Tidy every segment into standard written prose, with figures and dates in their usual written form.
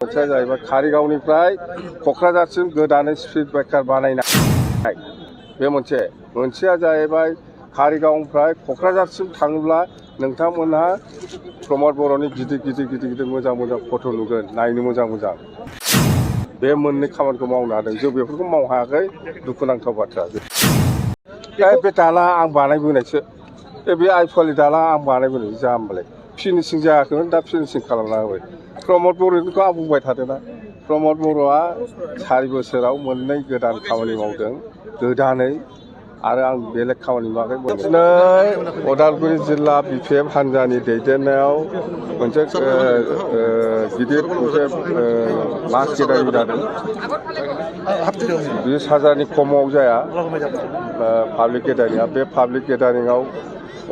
मोनसेया जाहैबाय कारिगावनिफ्राय क'क्राझारसिम गोदानै स्पिड ब्रेकार बानायनाय बे मोनसेया जाहैबाय कारिगावनिफ्राय क'क्राझारसिम थाङोब्ला नोंथांमोनहा प्रमद बर'नि गिदिर मोजां फट' नुगोन नायनो मोजां बे मोननै खामानिखौ मावनो हादों जों बेफोरखौ मावनो हायाखै दुखुनांथाव बाथ्रा बे दालां आं बानायबोनायसो बे आइफवालि दालां आं बानायबोनाय जाम्बालाय फिनिशिं जायाखैमोन दा फिनिशिं खालामना होबाय प्रमद बर'निखौ आं बुंबाय थादोंना प्रमद बर'आ 4 बोसोराव मोननै गोदान खामानि मावदों गोदानै आरो आं बेलेग खामानि मावाखै दिनै उदालगुरि जिल्ला बिपिएफ हान्जानि दैदेननायाव मोनसे गिदिर मोनसे मास गेदारिं जादों 20,000नि खमाव जाया पाब्लिक गेदारिंआ बे पाब्लिक गेदारिंआव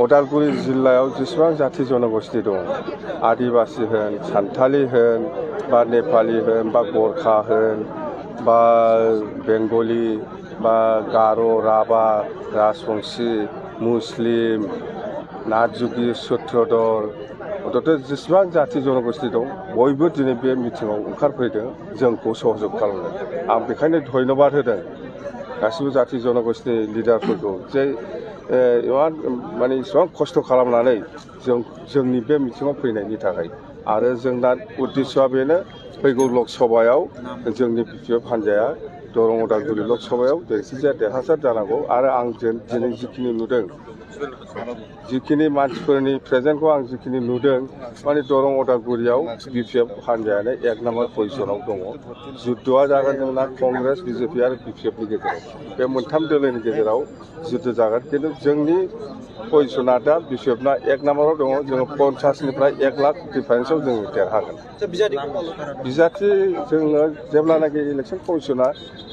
उदालगुरि जिल्लायाव जेसेबां जाथि जनगोष्ठी दं आदिबासि होन सान्थालि होन बा नेपालि होन बा गरखा होन बा बेंगलि बा गार' राभा राजबंशी मुस्लिम नाथजुगि सूत्रधर अर्थात जेसेबां जाथि जनगोष्ठी दं बयबो दिनै बे मिटिङाव ओंखारफैदों जोंखौ सहयोग खालामदों आं बेखायनो धन्यबाद होदों गासिबो जाथि जनगोष्ठीनि लिडारफोरखौ जे माने इसेबां खस्थ' खालामनानै जोंनि बे मिटिङाव फैनायनि थाखाय आरो जोंना उद्देश्यआ बेनो फैगौ लकसभायाव जोंनि बिपिएफ हान्जाया दरं उदालगुरि लकसभायाव जायखिजाया देरहासार जानांगौ आरो आं दिनै जिखिनि नुदों जिखिनि मानसिफोरनि प्रेजेन्टखौ आं जिखिनि नुदों माने दरं उदालगुरियाव बिपिएफ हान्जायानो 1 नाम्बार पजिशनाव दङ जुद्धआ जागोन जोंना कंग्रेस बिजेपि आरो बिपिएफनि गेजेराव बे मोनथाम दोलोनि गेजेराव जुद्ध जागोन खिन्थु जोंनि पजिशना दा बिपिएफना 1 नाम्बाराव दङ जोङो 50निफ्राय 1 लाख डिफारेन्सआव जोङो देरहागोन बिजाथि जोङो जेब्लानाखि इलेक्सन कमिसना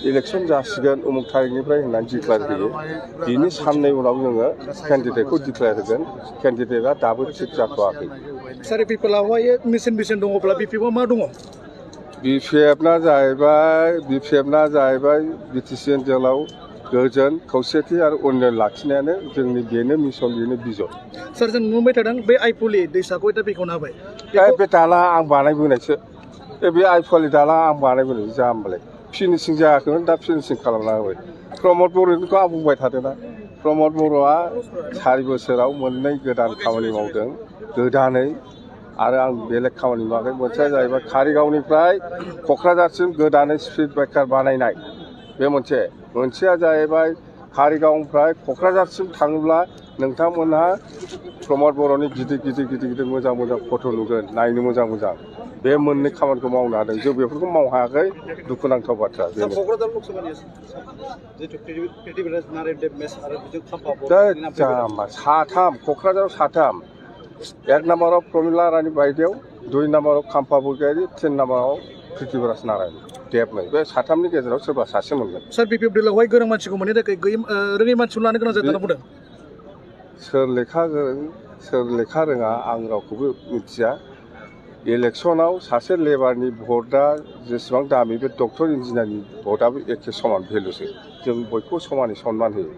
इलेक्सन जासिगोन उमुक थारिखनिफ्राय होननानै डिक्लेयार होयो बिनि साननै उनाव जोङो केन्डिडेटखौ डिक्लेयार होगोन केन्डिडेटआ दाबो थिग जाथ'वाखै सार पिपलावहाय मिशन दङब्ला बिपिएफआव मा दङ बिपिएफना जाहैबाय बिटिसि ओनसोलाव गोजोन खौसेथि आरो उन्नयन लाखिनायानो जोंनि बेनो मिशन बेनो बिजन सार जों नुबाय थादों बे आइफवालि दैसाखौ दा बेखेवना होबाय बे दालां आं बानायबोनायसो बे आइफवालि दालां आं बानायबोनाय जाम्बालाय फिनिशिं जायाखैमोन दा फिनिशिं खालामना होबाय प्रमद बर'निखौ आं बुंबाय थादोंना प्रमद बर'आ 4 बोसोराव मोननै गोदान खामानि मावदों गोदानै आरो आं बेलेग खामानि मावाखै मोनसेया जाहैबाय कारिगावनिफ्राय क'क्राझारसिम गोदानै स्पिड ब्रेकार बानायनाय बे मोनसेया जाहैबाय कारिगावनिफ्राय क'क्राझारसिम थाङोब्ला नोंथांमोनहा प्रमद बर'नि गिदिर मोजां फट' नुगोन नायनो मोजां बे मोननै खामानिखौ मावनो हादों जों बेफोरखौ मावनो हायाखै दुखुनांथाव बाथ्रा साथाम क'क्राझाराव 1 नाम्बाराव प्रमिला रानी बायदेव 2 नाम्बाराव खाम्फा बरगयारी 3 नाम्बाराव प्रिथिबिराज नारायण देबनै बे साथामनि गेजेराव सोरबा सासे मोनगोन सार बिपिएफ दोलोआवहाय गोरों मानसिखौ मोननो थाखाय रोङै मानसिखौ लानो गोनां जादों बुंदों सोर लेखा गोरों सोर लेखा रोङा आं रावखौबो मिथिया इलेक्सनाव सासे लेबारनि भटआ जेसेबां दामि बे डक्टर इन्जिनियारनि भटआबो एखे समान भेलुसो जों बयखौबो समानै सनमान होयो